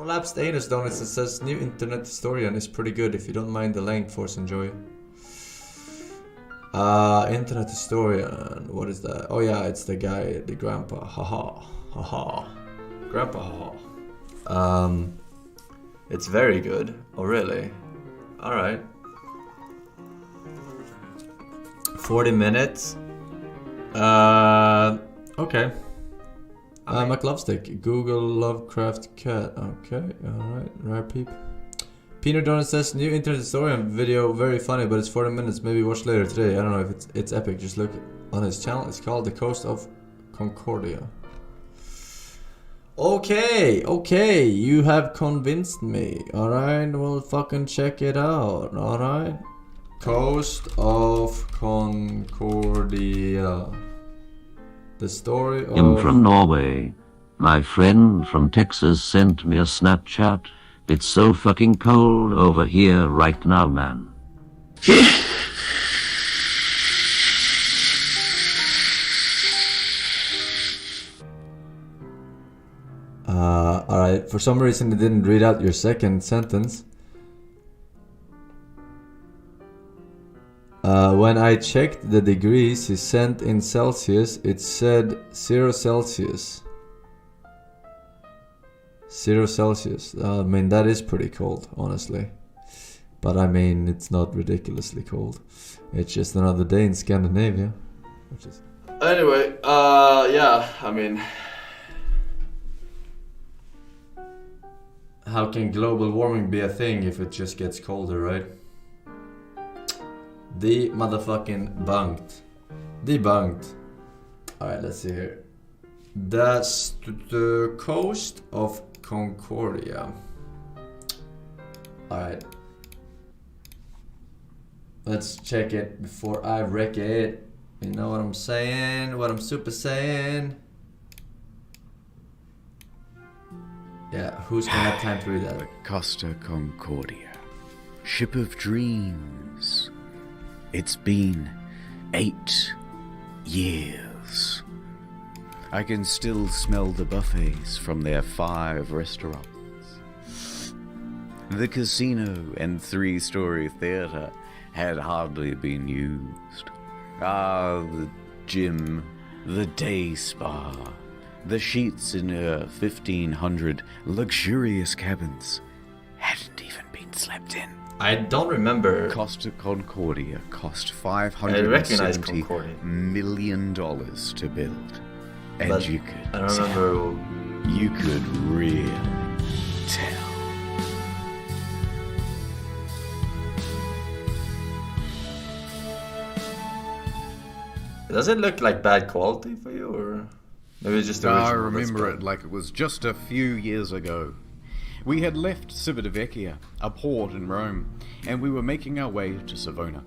Collapsed anus donuts, it says new internet historian is pretty good if you don't mind the length, Forsen Joy. Internet historian, what is that? Oh yeah, it's the guy, the grandpa, haha, haha, grandpa, haha. It's very good. Oh really? Alright. 40 minutes. Okay. McLovestick, Google Lovecraft Cat. Okay, alright, rare peep. Peanut Donut says new internet historian video, very funny, but it's 40 minutes. Maybe watch later today. I don't know if it's epic. Just look on his channel. It's called The Coast of Concordia. Okay, you have convinced me. Alright, we'll fucking check it out. Alright. Coast of Concordia. The story of... I'm from Norway. My friend from Texas sent me a Snapchat. It's so fucking cold over here right now, man. Alright, for some reason it didn't read out your second sentence. When I checked the degrees he sent in Celsius, it said 0 Celsius. 0 Celsius. I mean, that is pretty cold, honestly. But I mean, it's not ridiculously cold. It's just another day in Scandinavia. Which is... Anyway, yeah, I mean... How can global warming be a thing if it just gets colder, right? The motherfucking bunked. Debunked. Alright, let's see here. That's the coast of Concordia. Alright. Let's check it before I wreck it. You know what I'm saying? What I'm super saying? Yeah, who's gonna have time to read that? The Costa Concordia. Ship of dreams. It's been 8 years. I can still smell the buffets from their 5 restaurants. The casino and 3-story theater had hardly been used. The gym, the day spa, the sheets in her 1,500 luxurious cabins hadn't even been slept in. I don't remember. Costa Concordia cost I recognize $570 Concordia. million to build. And But you could I don't remember. you could really tell. Does it look like bad quality for you, or maybe it's just original? I that's remember bad? it like it was just a few years ago. We had left Civitavecchia, a port in Rome, and we were making our way to Savona.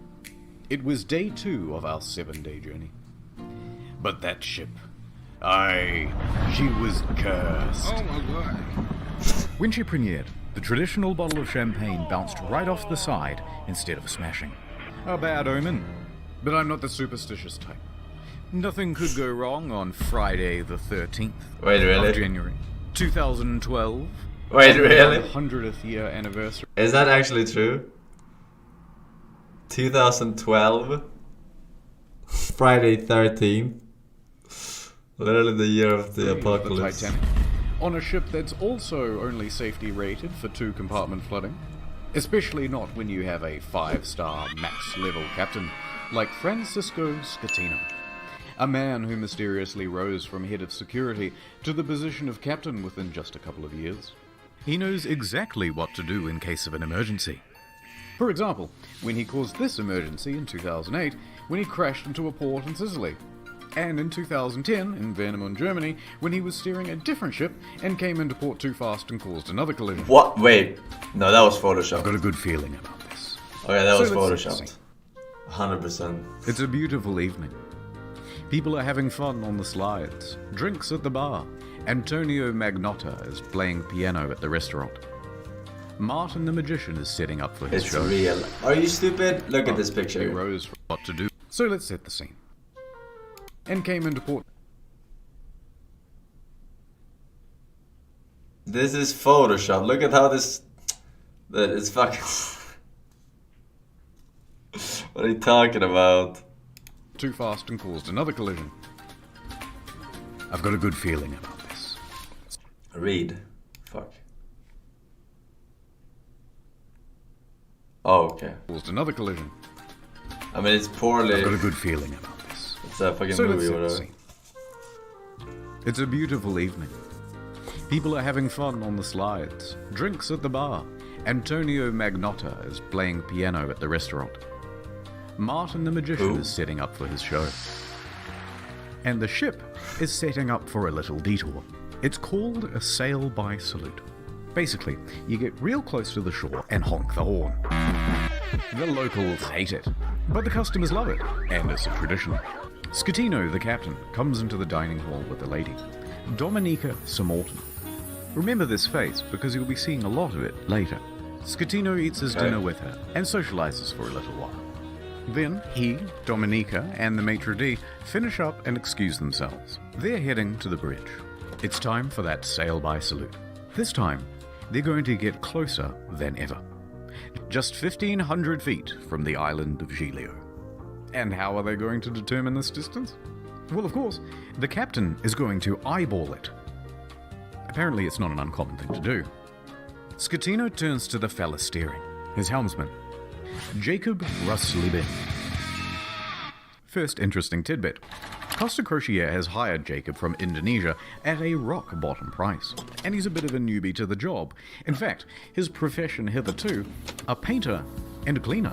It was day 2 of our 7-day journey. But that ship, she was cursed. Oh my god. When she premiered, the traditional bottle of champagne bounced right off the side instead of smashing. A bad omen, but I'm not the superstitious type. Nothing could go wrong on Friday the 13th Wait, really? of January 2012. Wait, really? 100th year anniversary. Is that actually true? 2012? Friday 13th? Literally the year of the apocalypse. The Titanic. On a ship that's also only safety rated for 2-compartment flooding. Especially not when you have a 5-star max level captain like Francisco Scatino. A man who mysteriously rose from head of security to the position of captain within just a couple of years. He knows exactly what to do in case of an emergency. For example, when he caused this emergency in 2008, when he crashed into a port in Sicily. And in 2010, in Warnemünde, Germany, when he was steering a different ship and came into port too fast and caused another collision. What? Wait. No, that was Photoshopped. I've got a good feeling about this. Okay, that was So let's Photoshopped. 100%. It's a beautiful evening. People are having fun on the slides, drinks at the bar. Antonio Magnotta is playing piano at the restaurant. Martin the Magician is setting up for his It's show. real. Are you stupid? Look at this He picture. rose from what to do. So let's set the scene. And came into port. This is Photoshop. Look at how this... That is fucking... What are you talking about? Too fast and caused another collision. I've got a good feeling about this. Read. Fuck. Oh, okay. Caused another collision. I mean, it's poorly... I've got a good feeling about this. It's a fucking So movie or let's whatever. see. It's a beautiful evening. People are having fun on the slides, drinks at the bar. Antonio Magnotta is playing piano at the restaurant. Martin the Magician is setting up for his show. And the ship is setting up for a little detour. It's called a sail by salute. Basically, you get real close to the shore and honk the horn. The locals hate it, but the customers love it, and it's a tradition. Scatino, the captain, comes into the dining hall with a lady, Dominica Samorton. Remember this face because you'll be seeing a lot of it later. Scatino eats his dinner with her and socializes for a little while. Then he, Dominica, and the maitre d' finish up and excuse themselves. They're heading to the bridge. It's time for that sail by salute. This time, they're going to get closer than ever. Just 1,500 feet from the island of Giglio. And how are they going to determine this distance? Well, of course, the captain is going to eyeball it. Apparently it's not an uncommon thing to do. Scatino turns to the fella steering, his helmsman, Jacob Ruslibin. First interesting tidbit. Costa Crociere has hired Jacob from Indonesia at a rock-bottom price, and he's a bit of a newbie to the job. In fact, his profession hitherto, a painter and a cleaner.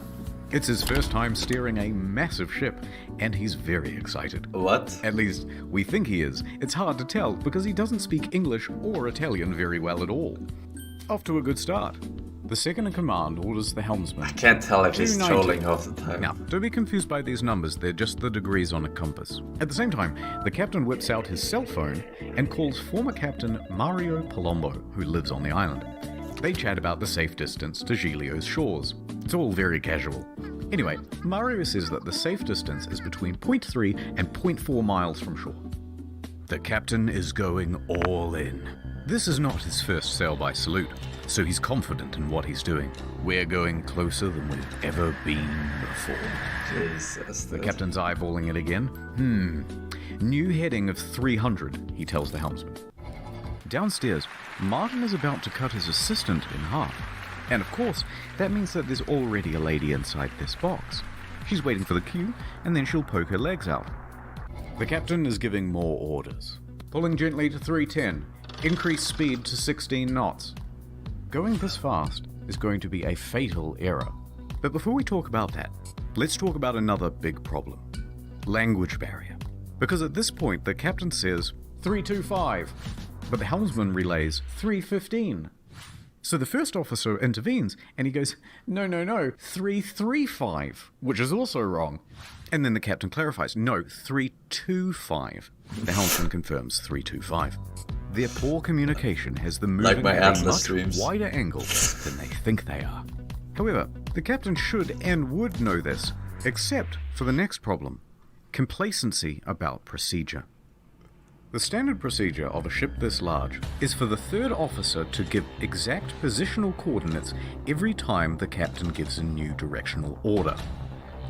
It's his first time steering a massive ship, and he's very excited. What? At least, we think he is. It's hard to tell because he doesn't speak English or Italian very well at all. Off to a good start. The second-in-command orders the helmsman. I can't tell if he's 290. trolling half the time. Now, don't be confused by these numbers, they're just the degrees on a compass. At the same time, the captain whips out his cell phone and calls former captain Mario Palombo, who lives on the island. They chat about the safe distance to Giglio's shores. It's all very casual. Anyway, Mario says that the safe distance is between 0.3 and 0.4 miles from shore. The captain is going all in. This is not his first sail by salute, so he's confident in what he's doing. We're going closer than we've ever been before. Jesus. The captain's eyeballing it again. New heading of 300, he tells the helmsman. Downstairs, Martin is about to cut his assistant in half. And of course, that means that there's already a lady inside this box. She's waiting for the cue, and then she'll poke her legs out. The captain is giving more orders. Pulling gently to 310. Increase speed to 16 knots. Going this fast is going to be a fatal error. But before we talk about that, let's talk about another big problem. Language barrier. Because at this point, the captain says 325, but the helmsman relays 315. So the first officer intervenes, and he goes, no, 335, which is also wrong. And then the captain clarifies, no, 325. The helmsman confirms 325. Their poor communication has them moving my at a Atlas much streams. wider angle than they think they are. However, the captain should and would know this, except for the next problem, complacency about procedure. The standard procedure of a ship this large is for the third officer to give exact positional coordinates every time the captain gives a new directional order.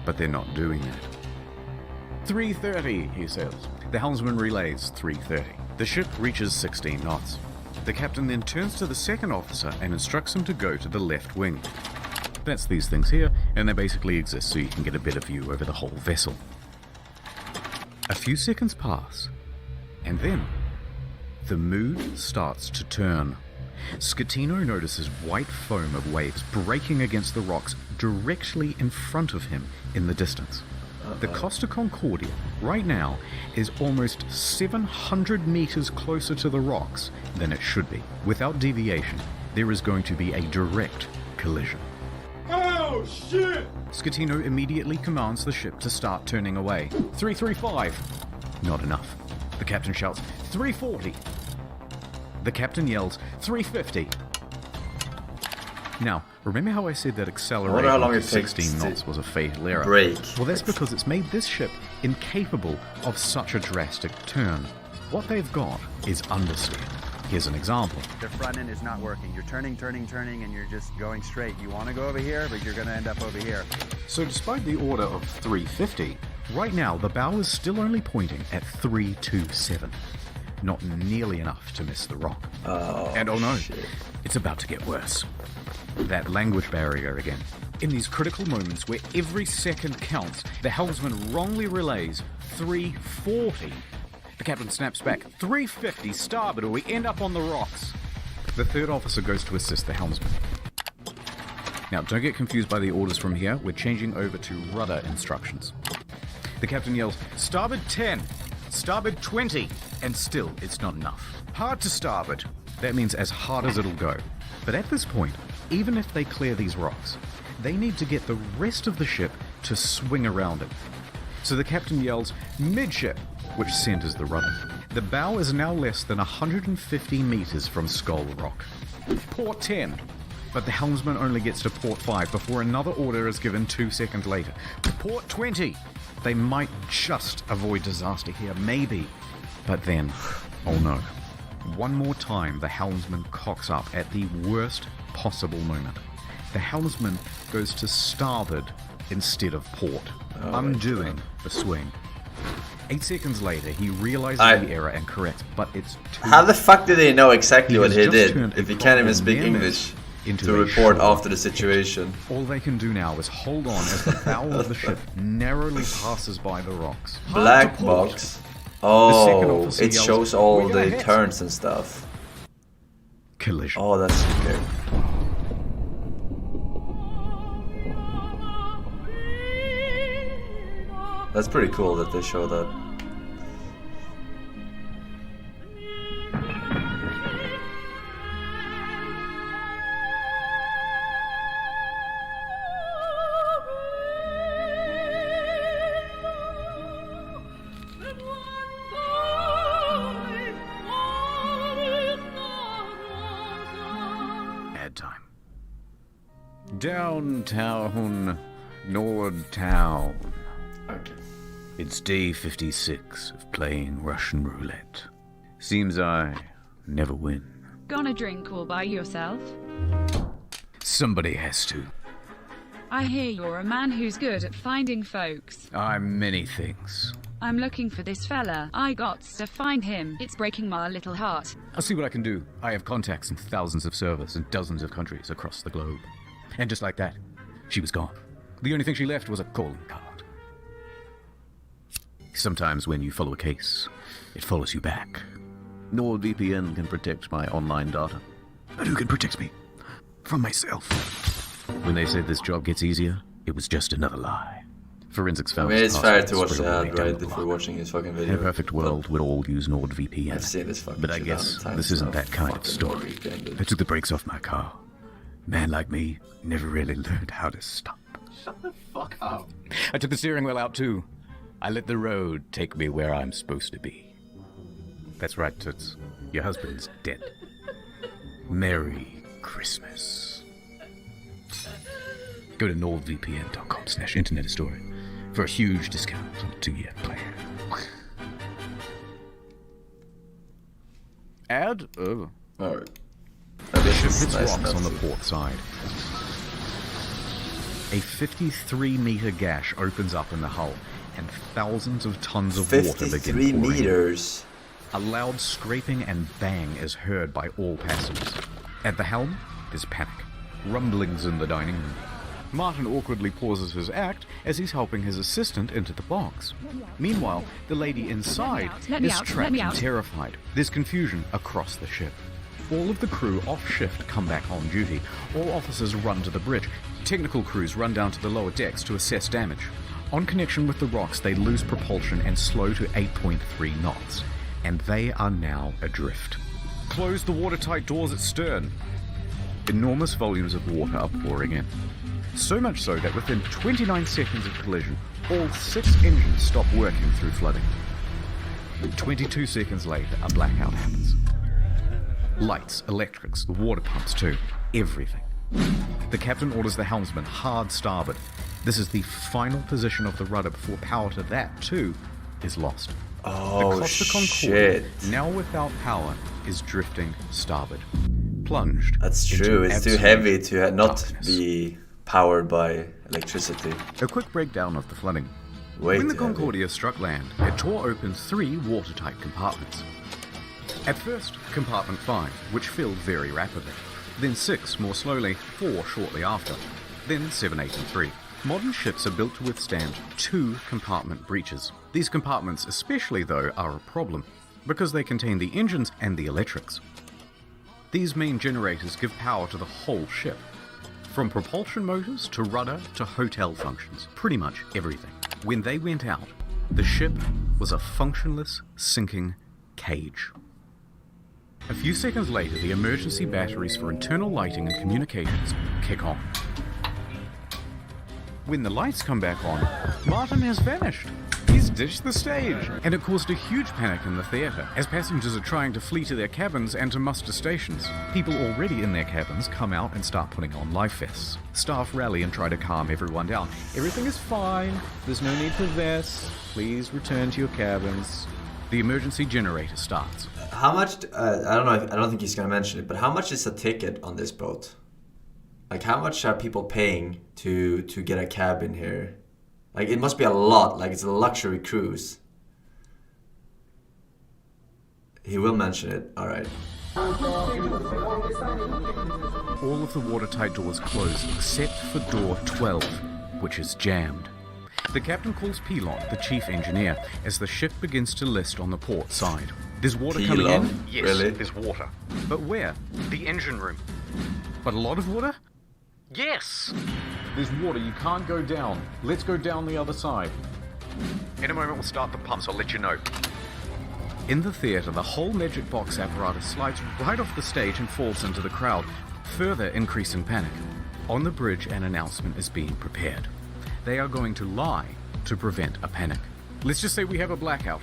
But they're not doing that. 330, he says. The helmsman relays 330. The ship reaches 16 knots. The captain then turns to the second officer and instructs him to go to the left wing. That's these things here, and they basically exist so you can get a better view over the whole vessel. A few seconds pass, and then the mood starts to turn. Scatino notices white foam of waves breaking against the rocks directly in front of him in the distance. The Costa Concordia, right now, is almost 700 meters closer to the rocks than it should be. Without deviation, there is going to be a direct collision. Oh, shit! Scatino immediately commands the ship to start turning away. 335. Not enough. The captain shouts, 340. The captain yells, 350. Now, remember how I said that accelerating how long to it takes 16 to knots was a fatal error? brake. Well, that's because it's made this ship incapable of such a drastic turn. What they've got is understeer. Here's an example. The front end is not working. You're turning, and you're just going straight. You want to go over here, but you're going to end up over here. So despite the order of 350, right now the bow is still only pointing at 327. Not nearly enough to miss the rock. And oh no, shit. It's about to get worse. That language barrier again. In these critical moments where every second counts, the helmsman wrongly relays 340. The captain snaps back, 350 starboard or we end up on the rocks. The third officer goes to assist the helmsman. Now, don't get confused by the orders from here. We're changing over to rudder instructions. The captain yells, starboard 10, starboard 20, and still it's not enough. Hard to starboard. That means as hard as it'll go. But at this point, even if they clear these rocks, they need to get the rest of the ship to swing around it. So the captain yells, midship, which centers the rudder. The bow is now less than 150 meters from Skull Rock. Port 10. But the helmsman only gets to port 5 before another order is given 2 seconds later. Port 20. They might just avoid disaster here, maybe. But then, oh no. One more time, the helmsman cocks up at the worst possible moment. The helmsman goes to starboard instead of port, undoing the swing. 8 seconds later, he realizes the error and corrects, but it's too How the fuck did they know exactly what he has just did turned if a he can't even problem speak near English into to a report shallow after the situation? All they can do now is hold on as the bow of the ship narrowly passes by the rocks. Black Hard to port. box. The second Oh, officer it yells, shows all "We're gonna the hit." turns and stuff. Collision. Oh, that's okay. That's pretty cool that they show that. Ad time. Downtown, Nordtown. Okay. It's day 56 of playing Russian roulette. Seems I never win. Gonna drink all by yourself? Somebody has to. I hear you're a man who's good at finding folks. I'm many things. I'm looking for this fella. I gots to find him. It's breaking my little heart. I'll see what I can do. I have contacts in thousands of servers in dozens of countries across the globe. And just like that, she was gone. The only thing she left was a calling card. Sometimes when you follow a case, it follows you back. NordVPN can protect my online data. But who can protect me? From myself. When they said this job gets easier, it was just another lie. Forensics I found mean, his it's fair password to watch spread the all the way ad, down right, the if block. we're watching his fucking In video. a perfect world, we'd all use NordVPN. I've seen this fucking But I shit guess 100 times this isn't now. that kind of Fucking story. weekend. I took the brakes off my car. Man like me never really learned how to stop. Fuck up. I took the steering wheel out too. I let the road take me where I'm supposed to be. That's right, Toots. Your husband's dead. Merry Christmas. Go to nordvpn.com/internethistory for a huge discount on a 2-year plan. Ad? Oh. Alright. The ship hits rocks on the port side. A 53-meter gash opens up in the hull, and thousands of tons of water begin 53 pouring. meters. A loud scraping and bang is heard by all passengers. At the helm, there's panic. Rumblings in the dining room. Martin awkwardly pauses his act as he's helping his assistant into the box. Meanwhile, the lady inside Let me is out, let trapped me and out. terrified. There's confusion across the ship. All of the crew off shift come back on duty. All officers run to the bridge. Technical crews run down to the lower decks to assess damage. On connection with the rocks, they lose propulsion and slow to 8.3 knots. And they are now adrift. Close the watertight doors at stern. Enormous volumes of water are pouring in. So much so that within 29 seconds of collision, all 6 engines stop working through flooding. 22 seconds later, a blackout happens. Lights, electrics, the water pumps too, everything. The captain orders the helmsman hard starboard. This is the final position of the rudder before power to that too is lost. Oh, the Costa Concordia, shit. now without power, is drifting starboard, plunged. That's into true. It's too absolute heavy to not darkness. be powered by electricity. A quick breakdown of the flooding. Way When the too heavy. Concordia struck land, it tore open 3 watertight compartments. At first, compartment 5, which filled very rapidly. Then 6 more slowly, 4 shortly after. Then 7, 8 and 3. Modern ships are built to withstand 2 compartment breaches. These compartments especially, though, are a problem, because they contain the engines and the electrics. These main generators give power to the whole ship. From propulsion motors to rudder to hotel functions, pretty much everything. When they went out, the ship was a functionless, sinking cage. A few seconds later, the emergency batteries for internal lighting and communications kick on. When the lights come back on, Martin has vanished. He's ditched the stage. And it caused a huge panic in the theatre, as passengers are trying to flee to their cabins and to muster stations. People already in their cabins come out and start putting on life vests. Staff rally and try to calm everyone down. Everything is fine. There's no need for vests. Please return to your cabins. The emergency generator starts. How much? I don't know. I don't think he's gonna mention it, but how much is a ticket on this boat? Like, how much are people paying to get a cabin here? Like, it must be a lot. Like, it's a luxury cruise. He will mention it. All right. All of the watertight doors close except for door 12, which is jammed. The captain calls Pilon, the chief engineer, as the ship begins to list on the port side. There's water coming Pilon? in? Yes, Really? there's water. But where? The engine room. But a lot of water? Yes! There's water, you can't go down. Let's go down the other side. In a moment we'll start the pumps, I'll let you know. In the theatre, the whole magic box apparatus slides right off the stage and falls into the crowd, further increasing panic. On the bridge, an announcement is being prepared. They are going to lie to prevent a panic. Let's just say we have a blackout.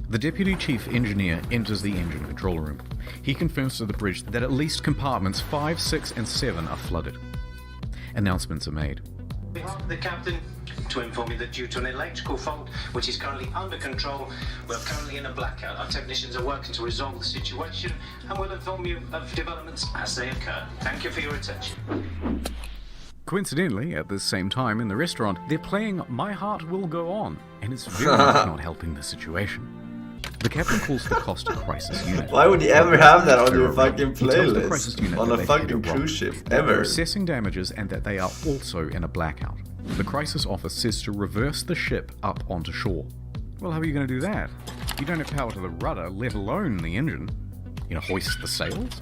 The deputy chief engineer enters the engine control room. He confirms to the bridge that at least compartments 5, 6, and 7 are flooded. Announcements are made. The captain to inform you that due to an electrical fault, which is currently under control, we're currently in a blackout. Our technicians are working to resolve the situation and will inform you of developments as they occur. Thank you for your attention. Coincidentally, at the same time in the restaurant, they're playing My Heart Will Go On, and it's very much not helping the situation. The captain calls the Costa Crisis Unit. Why would you ever have that on your He fucking tells the crisis playlist? unit On that a they've hit fucking rock, cruise ship, that they're ever? assessing damages and that they are also in a blackout. The crisis office says to reverse the ship up onto shore. Well, how are you going to do that? You don't have power to the rudder, let alone the engine. You know, hoist the sails?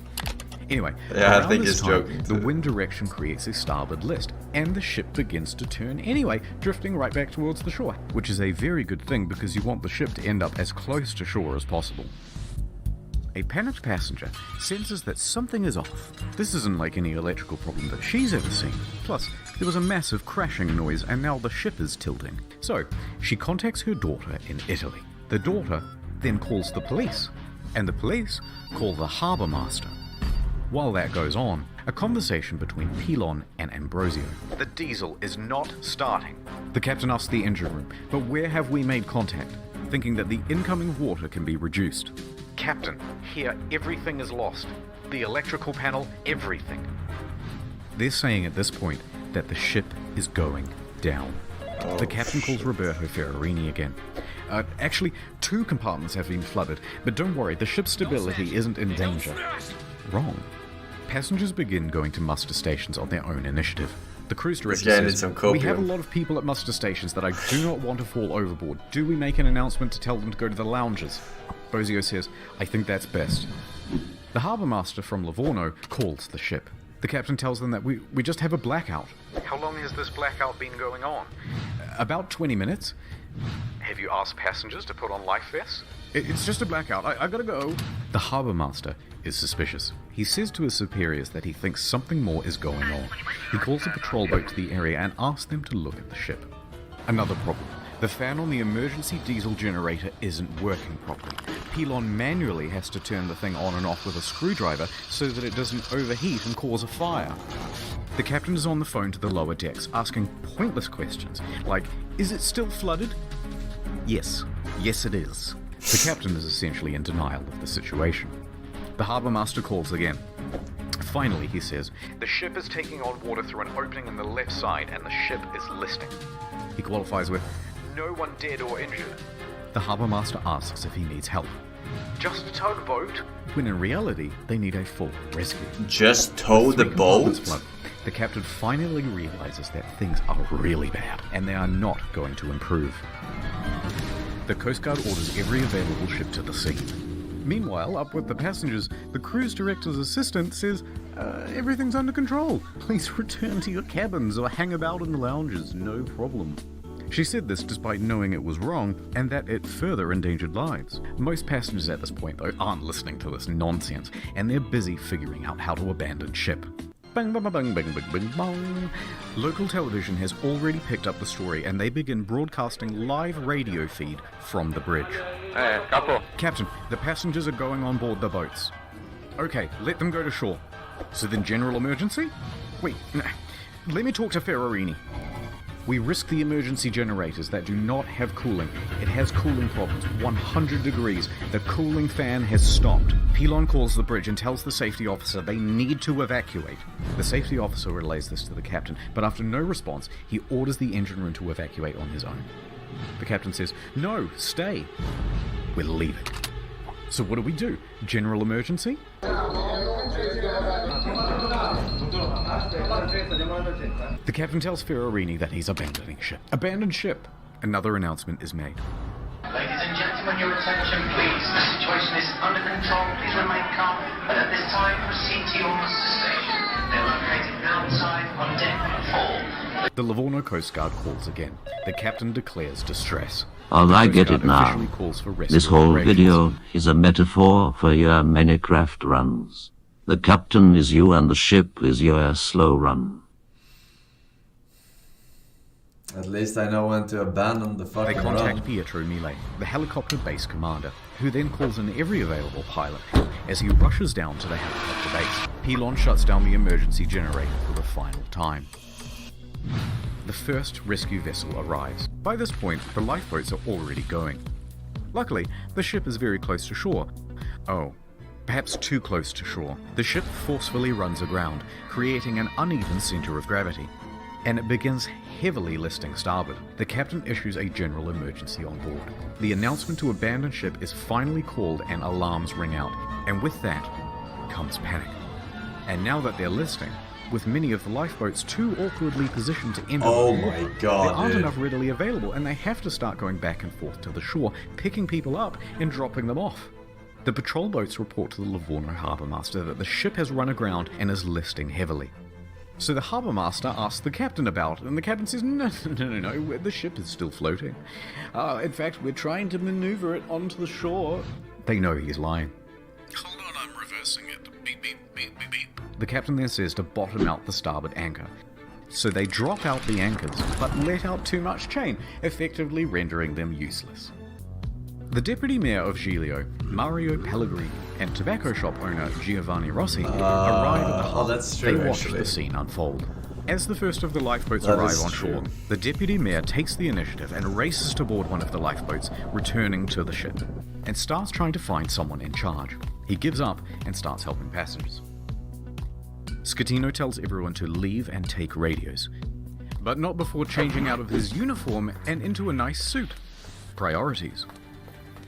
Anyway, Yeah, I around think this he's time, joking the too. wind direction creates a starboard list, and the ship begins to turn anyway, drifting right back towards the shore, which is a very good thing because you want the ship to end up as close to shore as possible. A panicked passenger senses that something is off. This isn't like any electrical problem that she's ever seen. Plus, there was a massive crashing noise and now the ship is tilting. So, she contacts her daughter in Italy. The daughter then calls the police, and the police call the harbour master. While that goes on, a conversation between Pilon and Ambrosio. The diesel is not starting. The captain asks the engine room, but where have we made contact? Thinking that the incoming water can be reduced. Captain, here everything is lost. The electrical panel, everything. They're saying at this point that the ship is going down. The captain calls Roberto Ferrarini again. Actually, 2 compartments have been flooded, but don't worry, the ship's stability isn't in danger. Wrong. Passengers begin going to muster stations on their own initiative. The cruise director guy needs says, some "We have a copium." lot of people at muster stations that I do not want to fall overboard. Do we make an announcement to tell them to go to the lounges?" Bozio says, "I think that's best." The harbour master from Livorno calls the ship. The captain tells them that we just have a blackout. How long has this blackout been going on? About 20 minutes. Have you asked passengers to put on life vests? It's just a blackout. I gotta go. The harbour master is suspicious. He says to his superiors that he thinks something more is going on. He calls a patrol boat to the area and asks them to look at the ship. Another problem. The fan on the emergency diesel generator isn't working properly. Pilon manually has to turn the thing on and off with a screwdriver so that it doesn't overheat and cause a fire. The captain is on the phone to the lower decks, asking pointless questions, like, is it still flooded? Yes. Yes, it is. The captain is essentially in denial of the situation. The harbour master calls again. Finally, he says, the ship is taking on water through an opening in the left side and the ship is listing. He qualifies with, no one dead or injured. The harbour master asks if he needs help. Just a tugboat? When in reality, they need a full rescue. Just tow the boat? The captain finally realizes that things are really bad and they are not going to improve. The Coast Guard orders every available ship to the scene. Meanwhile, up with the passengers, the cruise director's assistant says, everything's under control. Please return to your cabins or hang about in the lounges, no problem. She said this despite knowing it was wrong and that it further endangered lives. Most passengers at this point, though, aren't listening to this nonsense, and they're busy figuring out how to abandon ship. Bang, bang, bang, bang, bang, bang, bang. Local television has already picked up the story and they begin broadcasting live radio feed from the bridge. Hey, Capo. Captain, the passengers are going on board the boats. Okay, let them go to shore. So then general emergency? Wait, let me talk to Ferrarini. We risk the emergency generators that do not have cooling. It has cooling problems, 100 degrees. The cooling fan has stopped. Pilon calls the bridge and tells the safety officer they need to evacuate. The safety officer relays this to the captain, but after no response, he orders the engine room to evacuate on his own. The captain says, no, stay. We're leaving. So what do? General emergency? The captain tells Ferrarini that he's abandoning ship. Abandoned ship! Another announcement is made. Ladies and gentlemen, your attention please. The situation is under control. Please remain calm. But at this time, proceed to your muster station. They're located outside on deck 4. The Livorno Coast Guard calls again. The captain declares distress. Oh, The I Coast get Guard it now. officially calls for rescue This whole operations. video is a metaphor for your many craft runs. The captain is you and the ship is your slow run. At least I know when to abandon the They fucking contact run. Pietro Mille, the helicopter base commander, who then calls in every available pilot as he rushes down to the helicopter base. Pilon shuts down the emergency generator for the final time. The first rescue vessel arrives. By this point, the lifeboats are already going. Luckily, the ship is very close to shore. Oh, perhaps too close to shore. The ship forcefully runs aground, creating an uneven center of gravity, and it begins heavily listing starboard. The captain issues a general emergency on board. The announcement to abandon ship is finally called and alarms ring out, and with that comes panic. And now that they're listing, with many of the lifeboats too awkwardly positioned to enter Oh the port, my god, there aren't dude. enough readily available, and they have to start going back and forth to the shore, picking people up and dropping them off. The patrol boats report to the Livorno harbour master that the ship has run aground and is listing heavily. So the harbour master asks the captain about it, and the captain says, no, the ship is still floating. In fact, we're trying to maneuver it onto the shore. They know he's lying. Hold on, I'm reversing it. Beep, beep, beep, beep, beep. The captain then says to bottom out the starboard anchor. So they drop out the anchors, but let out too much chain, effectively rendering them useless. The deputy mayor of Giglio, Mario Pellegrini, and tobacco shop owner Giovanni Rossi arrive at the harbour. that's true, They watch actually. the scene unfold. As the first of the lifeboats That arrive is on true. shore, the deputy mayor takes the initiative and races to board one of the lifeboats, returning to the ship, and starts trying to find someone in charge. He gives up and starts helping passengers. Scatino tells everyone to leave and take radios, but not before changing out of his uniform and into a nice suit. Priorities.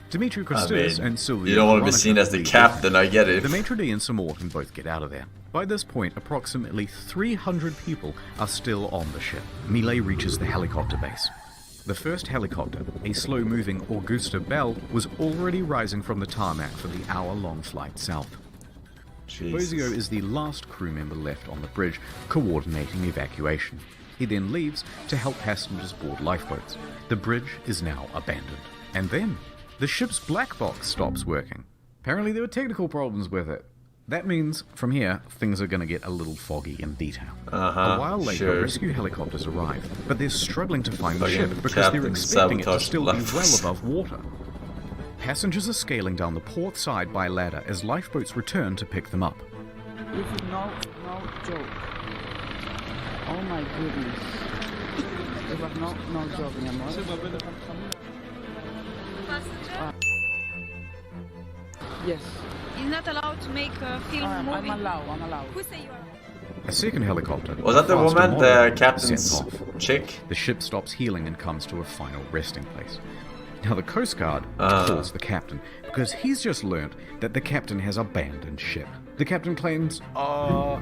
Dimitri Christus and Sylvia you don't want to be Veronica seen as the leave. captain, I get it. The maitre d' and Sir Morton both get out of there. By this point, approximately 300 people are still on the ship. Millet reaches the helicopter base. The first helicopter, a slow-moving Augusta Bell, was already rising from the tarmac for the hour-long flight south. Bozio is the last crew member left on the bridge, coordinating evacuation. He then leaves to help passengers board lifeboats. The bridge is now abandoned. And then, the ship's black box stops working. Apparently there were technical problems with it. That means, from here, things are going to get a little foggy in detail. A while later, sure. rescue helicopters arrive, but they're struggling to find the Fucking ship because they're Captain expecting it to Sabotage still be left. well above water. Passengers are scaling down the port side by ladder as lifeboats return to pick them up. This is no joke. Oh my goodness. It was no joke, mi amor. Yes. He's not allowed to make a film movie. I'm allowed. Who say you are? A second helicopter. Was that the faster woman, model, the captain's sent off. chick? The ship stops healing and comes to a final resting place. Now the Coast Guard calls the captain because he's just learnt that the captain has abandoned ship. The captain claims, no,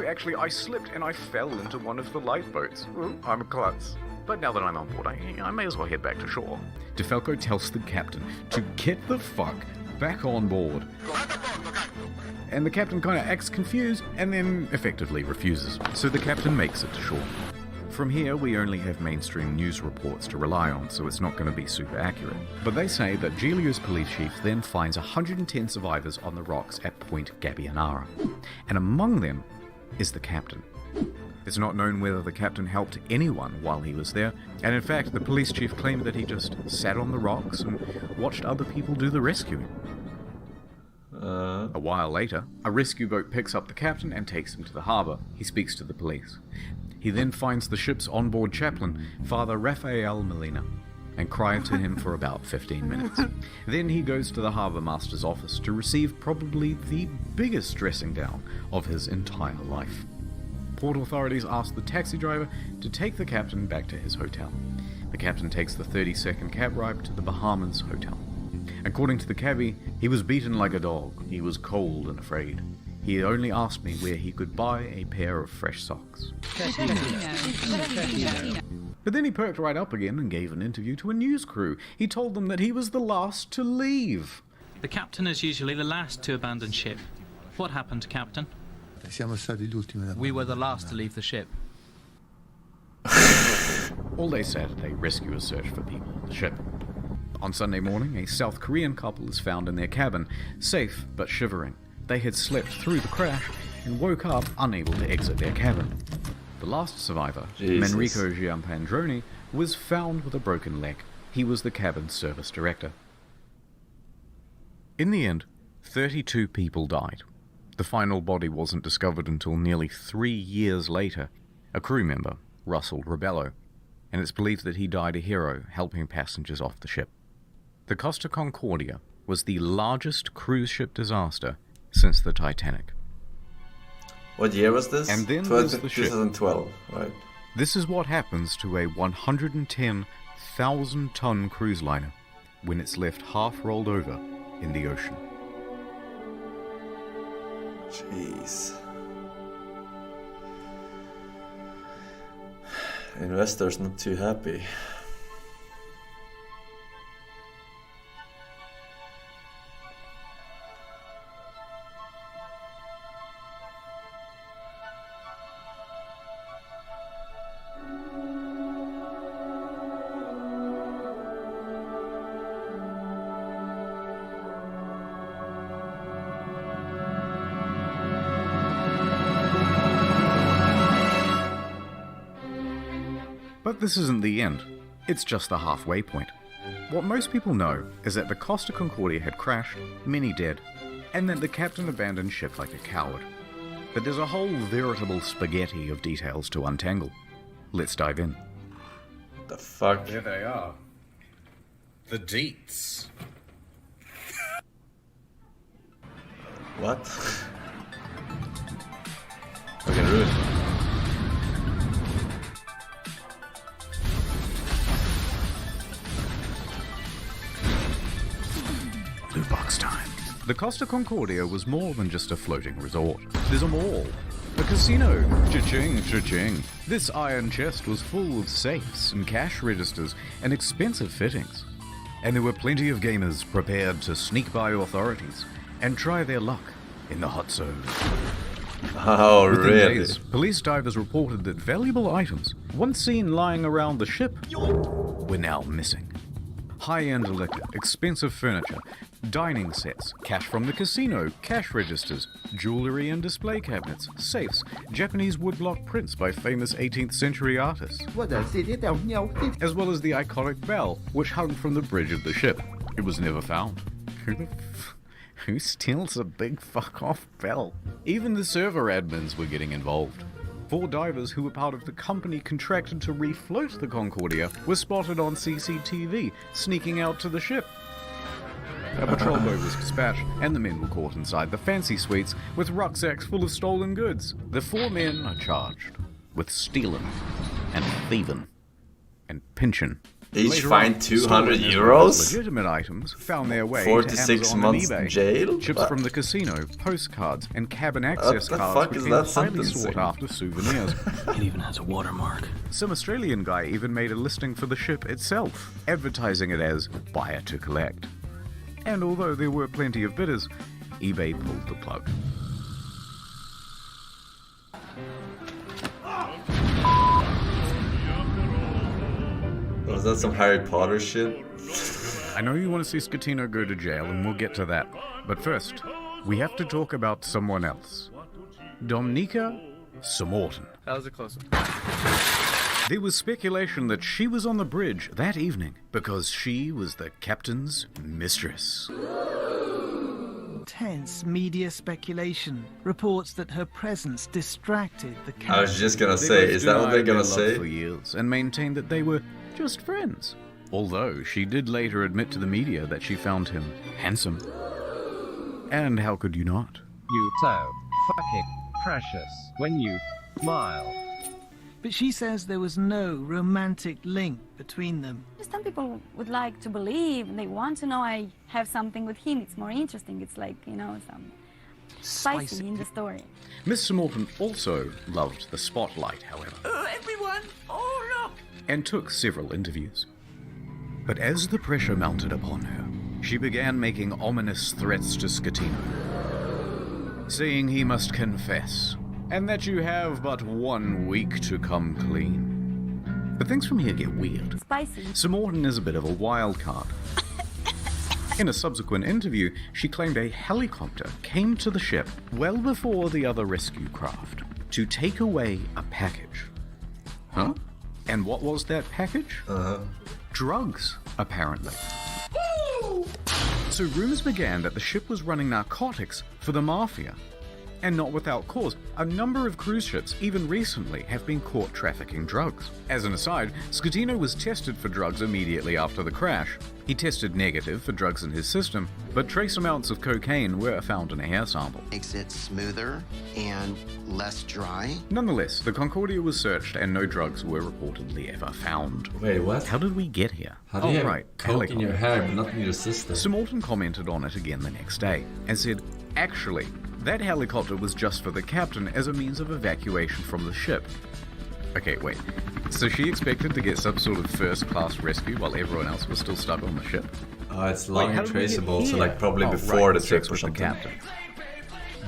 actually I slipped and I fell into one of the lifeboats. I'm a klutz. But now that I'm on board, I may as well head back to shore. DeFalco tells the captain to get the fuck back on board. And the captain kind of acts confused and then effectively refuses. So the captain makes it to shore. From here, we only have mainstream news reports to rely on, so it's not going to be super accurate. But they say that Giglio's police chief then finds 110 survivors on the rocks at Point Gabbianara. And among them is the captain. It's not known whether the captain helped anyone while he was there, and in fact, the police chief claimed that he just sat on the rocks and watched other people do the rescuing. A while later, a rescue boat picks up the captain and takes him to the harbour. He speaks to the police. He then finds the ship's onboard chaplain, Father Rafael Molina, and cries to him for about 15 minutes. Then he goes to the harbour master's office to receive probably the biggest dressing down of his entire life. Port authorities ask the taxi driver to take the captain back to his hotel. The captain takes the 30-second cab ride to the Bahamas hotel. According to the cabbie, he was beaten like a dog. He was cold and afraid. He only asked me where he could buy a pair of fresh socks. But then he perked right up again and gave an interview to a news crew. He told them that he was the last to leave. The captain is usually the last to abandon ship. What happened, Captain? We were the last to leave the ship. All day Saturday, rescuers search for people on the ship. On Sunday morning, a South Korean couple is found in their cabin, safe but shivering. They had slept through the crash and woke up unable to exit their cabin. The last survivor, Manrico Giampandroni, was found with a broken leg. He was the cabin's service director. In the end, 32 people died. The final body wasn't discovered until nearly 3 years later. A crew member, Russell Rebello, and it's believed that he died a hero helping passengers off the ship. The Costa Concordia was the largest cruise ship disaster since the Titanic. What year was this? And then there's the ship. 2012, right? This is what happens to a 110,000-ton cruise liner when it's left half rolled over in the ocean. Jeez. Investors not too happy. But this isn't the end. It's just the halfway point. What most people know is that the Costa Concordia had crashed, many dead, and that the captain abandoned ship like a coward. But there's a whole veritable spaghetti of details to untangle. Let's dive in. What the fuck? There they are. The deets. What? Okay, rude. Blue box time. The Costa Concordia was more than just a floating resort. There's a mall, a casino, cha-ching, cha-ching. This iron chest was full of safes and cash registers and expensive fittings. And there were plenty of gamers prepared to sneak by authorities and try their luck in the hot zone. Oh, Within really? days, police divers reported that valuable items, once seen lying around the ship, were now missing. High-end liquor, expensive furniture, dining sets, cash from the casino, cash registers, jewelry and display cabinets, safes, Japanese woodblock prints by famous 18th century artists, as well as the iconic bell, which hung from the bridge of the ship. It was never found. Who steals a big fuck-off bell? Even the server admins were getting involved. 4 divers who were part of the company contracted to refloat the Concordia were spotted on CCTV, sneaking out to the ship. A patrol boat was dispatched, and the men were caught inside the fancy suites with rucksacks full of stolen goods. The 4 men are charged with stealing and thieving and pinching. Each fined 200 euros? Legitimate items found their way 4 to to 6 Amazon months and eBay. jail? Chips What? from the casino, postcards, and cabin access What the cards fuck is became that highly sentencing? sought after souvenirs. It even has a watermark. Some Australian guy even made a listing for the ship itself, advertising it as buyer to collect. And although there were plenty of bidders, eBay pulled the plug. Was that some Harry Potter shit? I know you want to see Scatino go to jail, and we'll get to that. But first, we have to talk about someone else. Domnica Samorton. That was a close one. There was speculation that she was on the bridge that evening because she was the captain's mistress. Intense media speculation reports that her presence distracted the captain. I was just gonna say, is that what they're gonna say? For years and maintained that they were just friends. Although she did later admit to the media that she found him handsome. And how could you not? You so fucking precious when you smile. But she says there was no romantic link between them. Some people would like to believe, they want to know I have something with him. It's more interesting. It's like, some spicy in the story. Miss Samorton also loved the spotlight, however. Everyone, oh look! And took several interviews. But as the pressure mounted upon her, she began making ominous threats to Scatino, saying he must confess, and that you have but 1 week to come clean. But things from here get weird. Spicy. Samorton is a bit of a wild card. In a subsequent interview, she claimed a helicopter came to the ship well before the other rescue craft to take away a package. Huh? And what was that package? Drugs, apparently. So rumors began that the ship was running narcotics for the mafia. And not without cause. A number of cruise ships, even recently, have been caught trafficking drugs. As an aside, Scatino was tested for drugs immediately after the crash. He tested negative for drugs in his system, but trace amounts of cocaine were found in a hair sample. Makes it smoother and less dry. Nonetheless, the Concordia was searched and no drugs were reportedly ever found. Wait, what? How did we get here? How do you have coke in your hair but not in your system? Samorton commented on it again the next day and said, actually, that helicopter was just for the captain as a means of evacuation from the ship. Okay, wait. So she expected to get some sort of first-class rescue while everyone else was still stuck on the ship? Oh, it's long and traceable, so here? like probably before the trip or with something. The captain.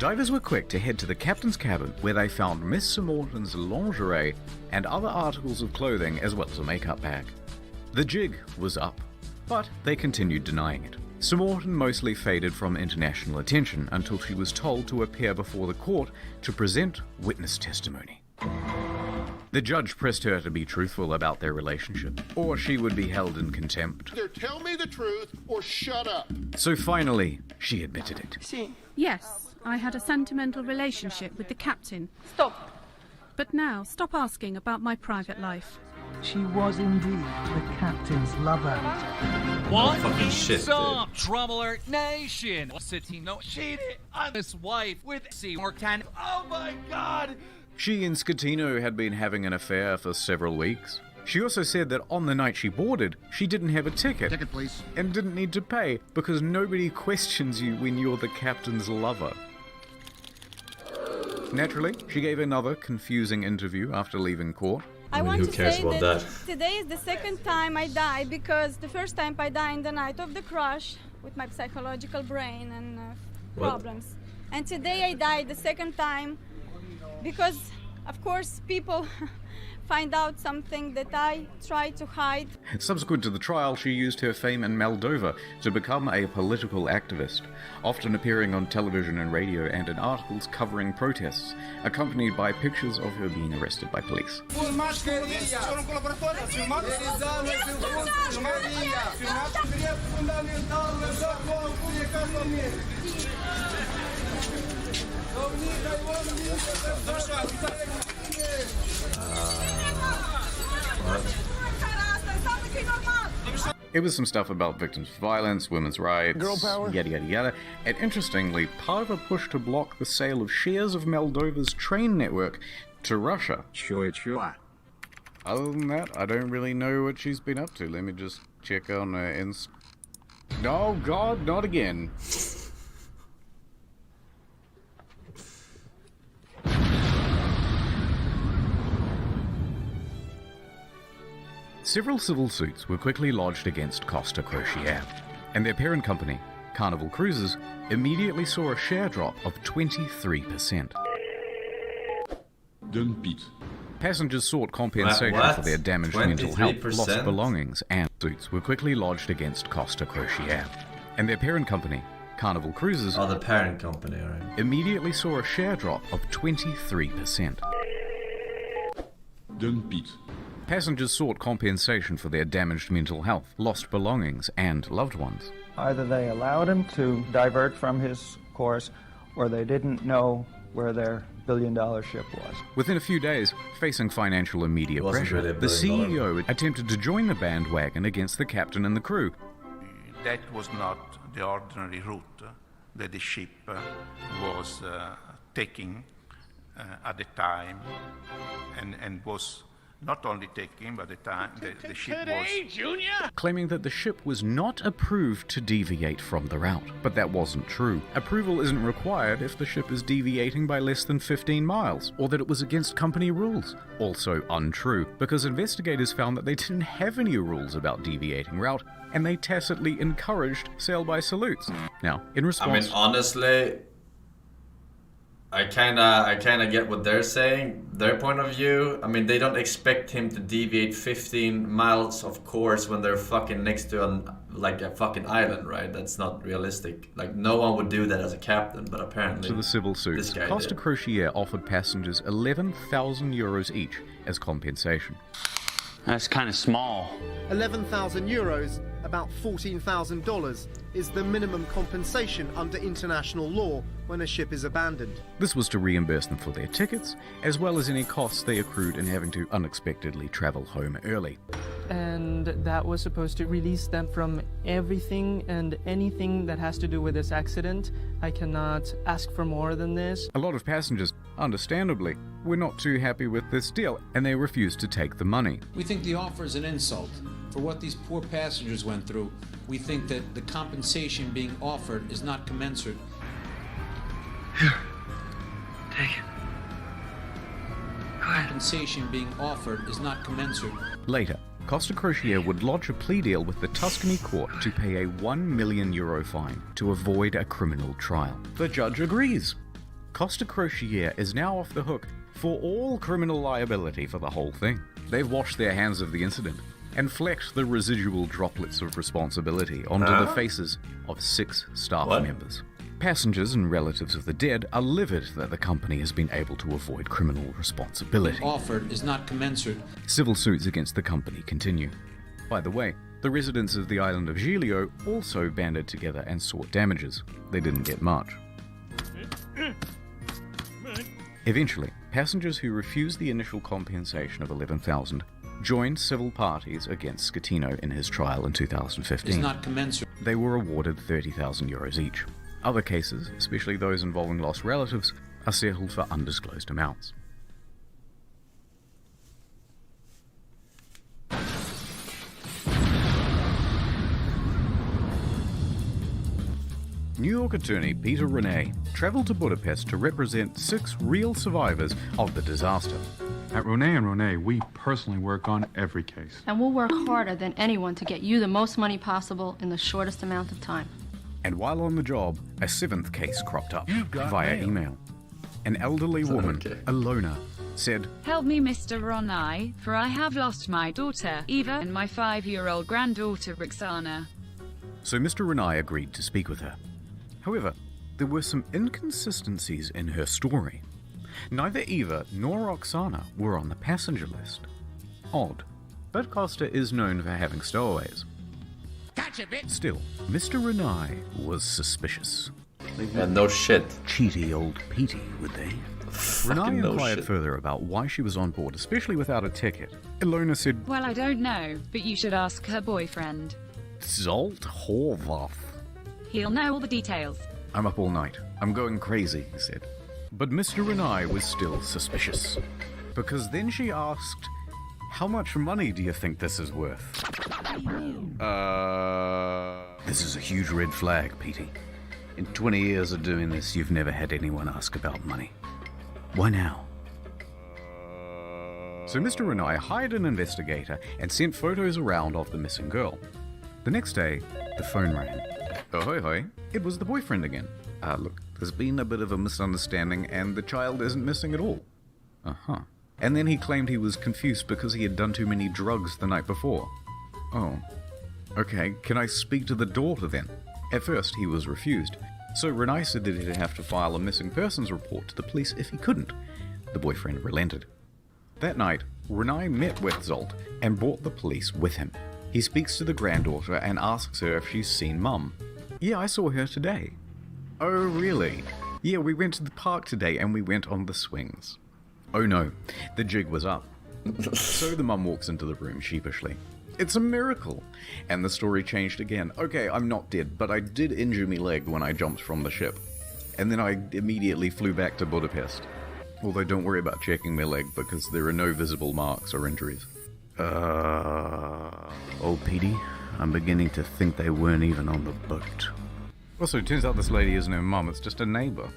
Divers were quick to head to the captain's cabin where they found Miss Samorton's lingerie and other articles of clothing as well as a makeup bag. The jig was up, but they continued denying it. Samorton mostly faded from international attention until she was told to appear before the court to present witness testimony. The judge pressed her to be truthful about their relationship, or she would be held in contempt. Either tell me the truth or shut up. So finally, she admitted it. Yes, I had a sentimental relationship with the captain. Stop. But now, stop asking about my private life. She was indeed the captain's lover. What fucking is shit, up, Trouble Alert Nation? Scatino cheated on his wife with Mortan. Oh my god! She and Scatino had been having an affair for several weeks. She also said that on the night she boarded, she didn't have a ticket. Ticket, please. And didn't need to pay because nobody questions you when you're the captain's lover. Naturally, she gave another confusing interview after leaving court. I want who to cares say about that that? today is the second time I died because the first time I died in the night of the crash with my psychological brain and problems. And today I died the second time because, of course, people find out something that I try to hide. Subsequent to the trial, she used her fame in Moldova to become a political activist, often appearing on television and radio and in articles covering protests, accompanied by pictures of her being arrested by police. It was some stuff about victims of violence, women's rights, Girl power. yada yada yada. And interestingly, part of a push to block the sale of shares of Moldova's train network to Russia. Sure. Other than that, I don't really know what she's been up to. Let me just check on her Oh God, not again. Several civil suits were quickly lodged against Costa Crociere, and their parent company, Carnival Cruises, immediately saw a share drop of 23%. Passengers sought compensation for their damaged mental health, lost belongings, and suits were quickly lodged against Costa Crociere, and their parent company, Carnival Cruises, the parent company, alright. Immediately saw a share drop of 23%. Passengers sought compensation for their damaged mental health, lost belongings, and loved ones. Either they allowed him to divert from his course, or they didn't know where their billion-dollar ship was. Within a few days, facing financial and media pressure, the CEO attempted to join the bandwagon against the captain and the crew. That was not the ordinary route that the ship was taking at the time, and was not only taking, but the time the ship was... Claiming that the ship was not approved to deviate from the route. But that wasn't true. Approval isn't required if the ship is deviating by less than 15 miles, or that it was against company rules. Also untrue, because investigators found that they didn't have any rules about deviating route, and they tacitly encouraged sail-by salutes. Now, in response... I mean, honestly, I kinda get what they're saying, their point of view. I mean, they don't expect him to deviate 15 miles of course when they're fucking next to a fucking island, right? That's not realistic. Like, no one would do that as a captain, but apparently... To the civil suits, Costa Crociere offered passengers 11,000 euros each as compensation. That's kind of small. 11,000 euros, about $14,000, is the minimum compensation under international law when a ship is abandoned. This was to reimburse them for their tickets, as well as any costs they accrued in having to unexpectedly travel home early. And that was supposed to release them from everything and anything that has to do with this accident. I cannot ask for more than this. A lot of passengers, understandably, were not too happy with this deal, and they refused to take the money. We think the offer is an insult. For what these poor passengers went through, we think that the compensation being offered is not commensurate. Take it. Compensation being offered is not commensurate. Later, Costa Crociere would lodge a plea deal with the Tuscany court to pay a €1 million fine to avoid a criminal trial. The judge agrees. Costa Crociere is now off the hook for all criminal liability for the whole thing. They've washed their hands of the incident and flecked the residual droplets of responsibility onto the faces of 6 staff members. Passengers and relatives of the dead are livid that the company has been able to avoid criminal responsibility. Offered is not commensurate. Civil suits against the company continue. By the way, the residents of the island of Giglio also banded together and sought damages. They didn't get much. Eventually, passengers who refused the initial compensation of 11,000 joined civil parties against Scatino in his trial in 2015. Is not commensurate. They were awarded 30,000 euros each. Other cases, especially those involving lost relatives, are settled for undisclosed amounts. New York attorney Peter Renee travelled to Budapest to represent 6 real survivors of the disaster. At Renee & Renee, we personally work on every case. And we'll work harder than anyone to get you the most money possible in the shortest amount of time. And while on the job, a 7th case cropped up via email. An elderly woman, a loner, said, "Help me, Mr. Ronai, for I have lost my daughter, Eva, and my 5-year-old granddaughter, Roxana." So Mr. Renai agreed to speak with her. However, there were some inconsistencies in her story. Neither Eva nor Roxana were on the passenger list. Odd, but Costa is known for having stowaways. Gotcha, bitch. Still, Mr. Renai was suspicious. Yeah, no shit. Cheaty old Petey, would they? Renai know inquired shit. further about why she was on board, especially without a ticket. Ilona said, Well, I don't know, but you should ask her boyfriend. Zolt Horvath. He'll know all the details. I'm up all night. I'm going crazy, he said. But Mr. Renai was still suspicious. Because then she asked, how much money do you think this is worth? This is a huge red flag, Petey. In 20 years of doing this, you've never had anyone ask about money. Why now? So Mr. Renai hired an investigator and sent photos around of the missing girl. The next day, the phone rang. Oh, hoi hoi. It was the boyfriend again. Look, there's been a bit of a misunderstanding and the child isn't missing at all. Uh-huh. And then he claimed he was confused because he had done too many drugs the night before. Oh. Okay, can I speak to the daughter then? At first, he was refused. So Renai said that he'd have to file a missing persons report to the police if he couldn't. The boyfriend relented. That night, Renai met with Zolt and brought the police with him. He speaks to the granddaughter and asks her if she's seen Mum. Yeah, I saw her today. Oh, really? Yeah, we went to the park today and we went on the swings. Oh no, the jig was up. So the mum walks into the room sheepishly. It's a miracle! And the story changed again. Okay, I'm not dead, but I did injure my leg when I jumped from the ship. And then I immediately flew back to Budapest. Although don't worry about checking my leg because there are no visible marks or injuries. Oh, Petey, I'm beginning to think they weren't even on the boat. Also, it turns out this lady isn't her mum, it's just a neighbour.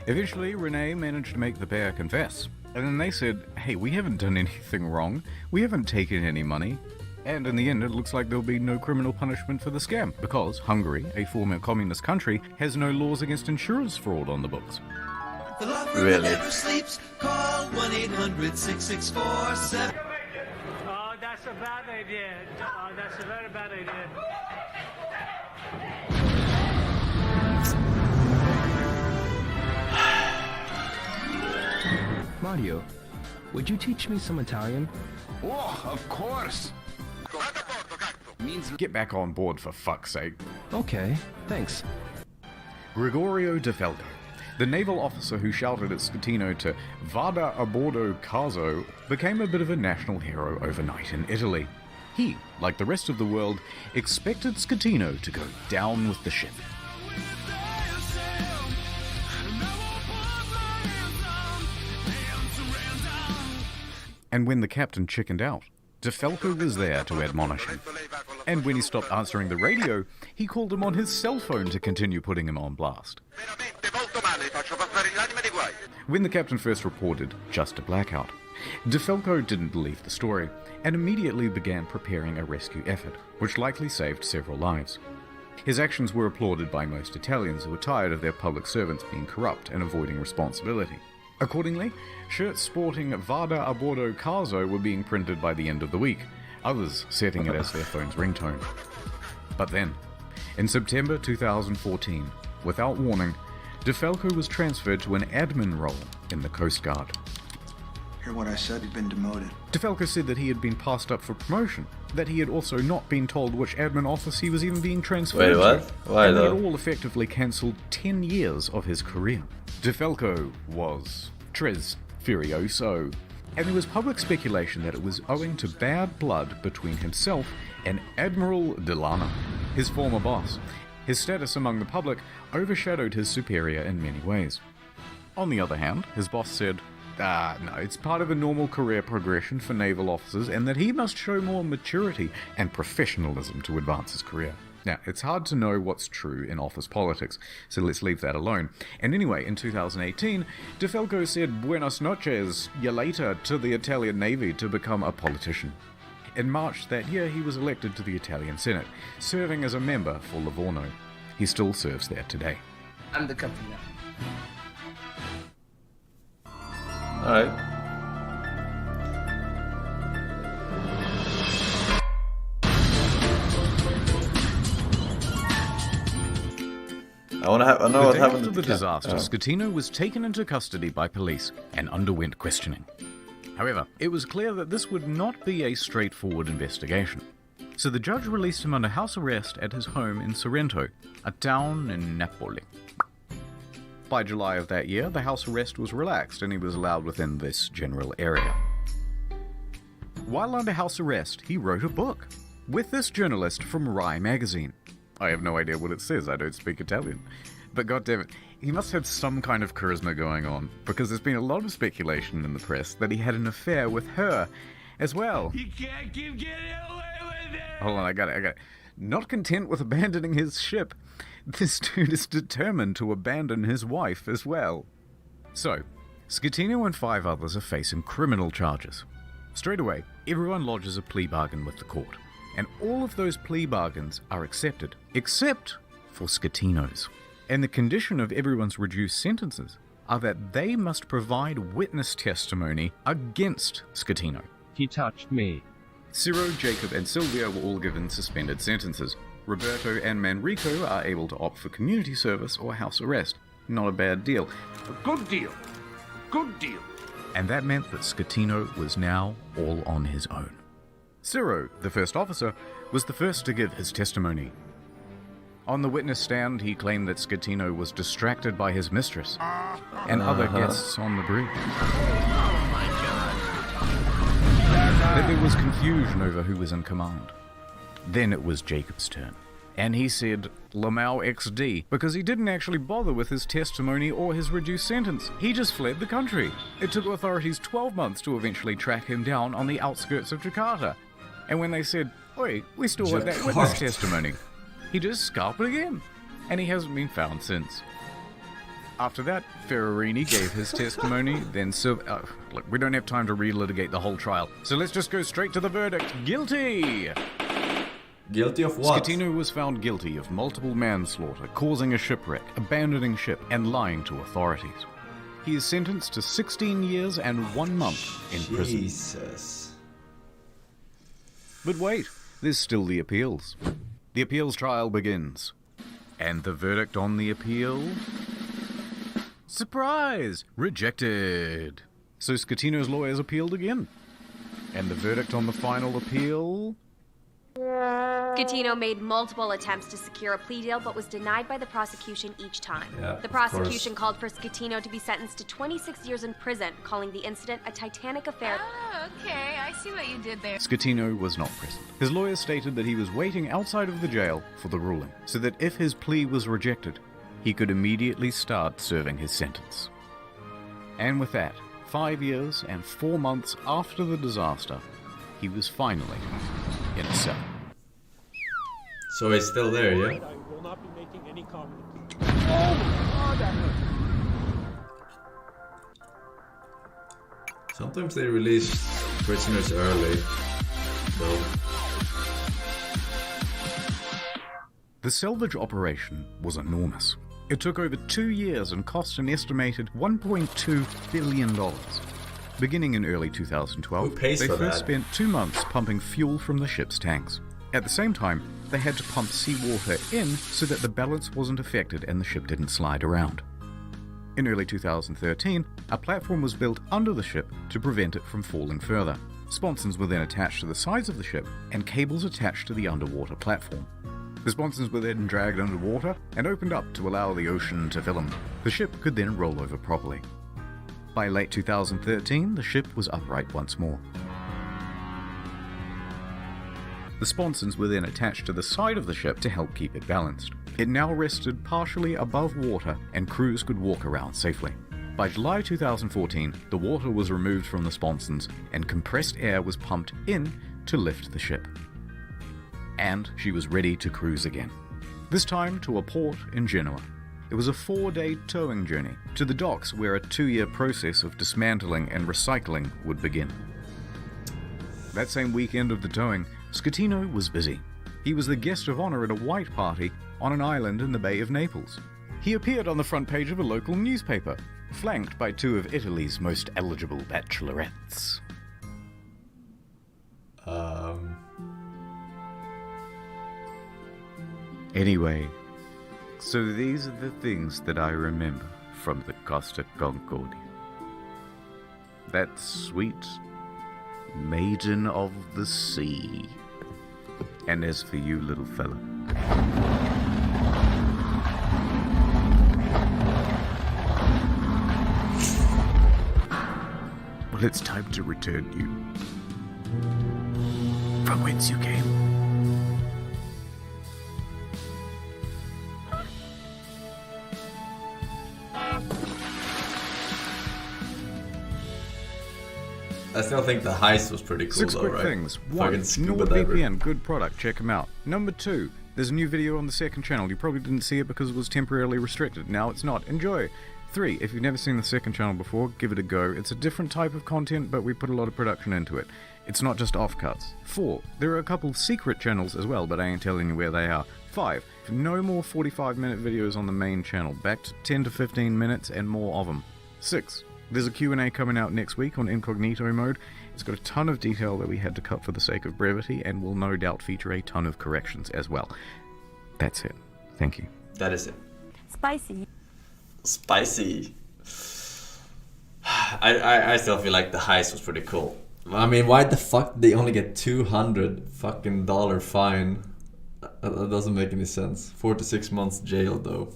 Eventually, Renai managed to make the pair confess. And then they said, hey, we haven't done anything wrong. We haven't taken any money. And in the end, it looks like there'll be no criminal punishment for the scam, because Hungary, a former communist country, has no laws against insurance fraud on the books. The law firm Really? never sleeps. Call 1-800-6647. Oh, that's a bad idea. Oh, that's a very bad idea. Mario, would you teach me some Italian? Oh, of course. Means get back on board for fuck's sake. Okay, thanks. Gregorio De Falco, the naval officer who shouted at Scatino to Vada a bordo caso, became a bit of a national hero overnight in Italy. He, like the rest of the world, expected Scatino to go down with the ship. And when the captain chickened out, De Falco was there to admonish him. And when he stopped answering the radio, he called him on his cell phone to continue putting him on blast. When the captain first reported just a blackout, De Falco didn't believe the story and immediately began preparing a rescue effort, which likely saved several lives. His actions were applauded by most Italians who were tired of their public servants being corrupt and avoiding responsibility. Accordingly, shirts sporting Vada a bordo caso were being printed by the end of the week, others setting it as their phone's ringtone. But then, in September 2014, without warning, De Falco was transferred to an admin role in the Coast Guard. Hear what I said? He'd been demoted. De Falco said that he had been passed up for promotion, that he had also not been told which admin office he was even being transferred Wait, what? to, Why and though? that it all effectively cancelled 10 years of his career. De Falco was tres furioso, and there was public speculation that it was owing to bad blood between himself and Admiral Delano, his former boss. His status among the public overshadowed his superior in many ways. On the other hand, his boss said, no, it's part of a normal career progression for naval officers and that he must show more maturity and professionalism to advance his career. Now, it's hard to know what's true in office politics, so let's leave that alone. And anyway, in 2018, De Falco said buenas noches, ya later, to the Italian Navy to become a politician. In March that year, he was elected to the Italian Senate, serving as a member for Livorno. He still serves there today. I'm the captain now. Alright. I know what happened After to the disaster, Oh. Scatino was taken into custody by police and underwent questioning. However, it was clear that this would not be a straightforward investigation. So the judge released him under house arrest at his home in Sorrento, a town in Napoli. By July of that year, the house arrest was relaxed and he was allowed within this general area. While under house arrest, he wrote a book with this journalist from Rai magazine. I have no idea what it says, I don't speak Italian. But goddammit, he must have some kind of charisma going on, because there's been a lot of speculation in the press that he had an affair with her as well. You can't keep getting away with it! Hold on, I got it. Not content with abandoning his ship, this dude is determined to abandon his wife as well. So, Schettino and 5 others are facing criminal charges. Straight away, everyone lodges a plea bargain with the court, and all of those plea bargains are accepted, except for Schettino's. And the condition of everyone's reduced sentences are that they must provide witness testimony against Schettino. He touched me. Ciro, Jacob, and Silvio were all given suspended sentences. Roberto and Manrico are able to opt for community service or house arrest. Not a bad deal. A good deal. Good deal. And that meant that Schettino was now all on his own. Ciro, the first officer, was the first to give his testimony. On the witness stand, he claimed that Schettino was distracted by his mistress and other guests on the bridge. Oh my God. That there was confusion over who was in command. Then it was Jacob's turn, and he said Lamau XD because he didn't actually bother with his testimony or his reduced sentence. He just fled the country. It took authorities 12 months to eventually track him down on the outskirts of Jakarta. And when they said, "Oi, we still want that witness testimony," he just scalped again, and he hasn't been found since. After that, Ferrarini gave his testimony, then look, we don't have time to relitigate the whole trial, so let's just go straight to the verdict. Guilty! Guilty of what? Schettino was found guilty of multiple manslaughter, causing a shipwreck, abandoning ship, and lying to authorities. He is sentenced to 16 years and 1 month in prison. Jesus. But wait, there's still the appeals. The appeals trial begins. And the verdict on the appeal? Surprise! Rejected. So Schettino's lawyers appealed again. And the verdict on the final appeal? Schettino made multiple attempts to secure a plea deal, but was denied by the prosecution each time. Yeah, the prosecution called for Schettino to be sentenced to 26 years in prison, calling the incident a Titanic affair. Oh, okay, I see what you did there. Schettino was not present. His lawyers stated that he was waiting outside of the jail for the ruling, so that if his plea was rejected, he could immediately start serving his sentence. And with that, 5 years and 4 months after the disaster, he was finally in a cell. So he's still there, yeah? I will not be making any comment. Oh, that hurt. Sometimes they release prisoners early, though. The salvage operation was enormous. It took over 2 years and cost an estimated $1.2 billion. Beginning in early 2012, Who pays they for first that? spent 2 months pumping fuel from the ship's tanks. At the same time, they had to pump seawater in so that the balance wasn't affected and the ship didn't slide around. In early 2013, a platform was built under the ship to prevent it from falling further. Sponsons were then attached to the sides of the ship and cables attached to the underwater platform. The sponsons were then dragged underwater and opened up to allow the ocean to fill them. The ship could then roll over properly. By late 2013, the ship was upright once more. The sponsons were then attached to the side of the ship to help keep it balanced. It now rested partially above water and crews could walk around safely. By July 2014, the water was removed from the sponsons and compressed air was pumped in to lift the ship. And she was ready to cruise again. This time to a port in Genoa. It was a 4-day towing journey to the docks where a 2-year process of dismantling and recycling would begin. That same weekend of the towing, Schettino was busy. He was the guest of honor at a white party on an island in the Bay of Naples. He appeared on the front page of a local newspaper, flanked by 2 of Italy's most eligible bachelorettes. Anyway, so these are the things that I remember from the Costa Concordia. That sweet maiden of the sea. And as for you, little fella, Well, it's time to return you from whence you came. I still think the heist was pretty cool. 6 though, quick right? things. Fucking 1. scuba diver. NordVPN, good product, check them out. Number 2, there's a new video on the second channel. You probably didn't see it because it was temporarily restricted. Now it's not. Enjoy. 3, if you've never seen the second channel before, give it a go. It's a different type of content, but we put a lot of production into it. It's not just offcuts. 4, there are a couple secret channels as well, but I ain't telling you where they are. 5, no more 45-minute videos on the main channel. Back to 10 to 15 minutes and more of them. 6, there's a Q&A coming out next week on incognito mode. It's got a ton of detail that we had to cut for the sake of brevity, and will no doubt feature a ton of corrections as well. That's it. Thank you. That is it. Spicy. Spicy. I still feel like the heist was pretty cool. I mean, why the fuck did they only get $200 fucking fine? That doesn't make any sense. 4 to 6 months jail though.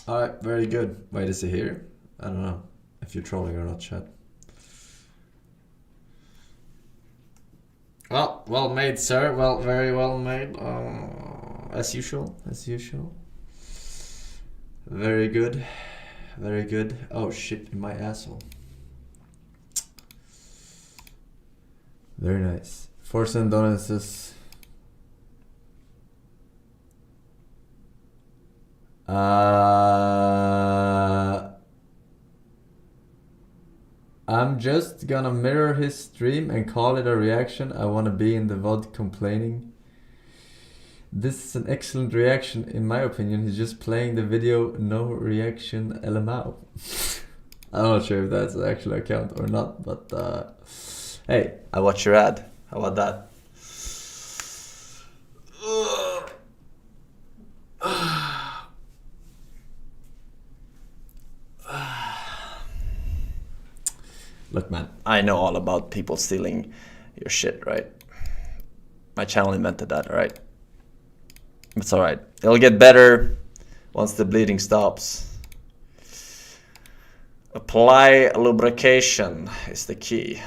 Alright, very good. Wait, is it here? I don't know if you're trolling or not, chat. Well made, sir. Well, very well made. As usual. Very good. Very good. Oh shit, in my asshole. Very nice. Forsen donuts. I'm just gonna mirror his stream and call it a reaction. I wanna be in the VOD complaining. This is an excellent reaction in my opinion. He's just playing the video, no reaction, LMAO. I'm not sure if that's an actual account or not, but hey, I watch your ad. How about that? Look man, I know all about people stealing your shit, right? My channel invented that, alright? It's alright. It'll get better once the bleeding stops. Apply lubrication is the key.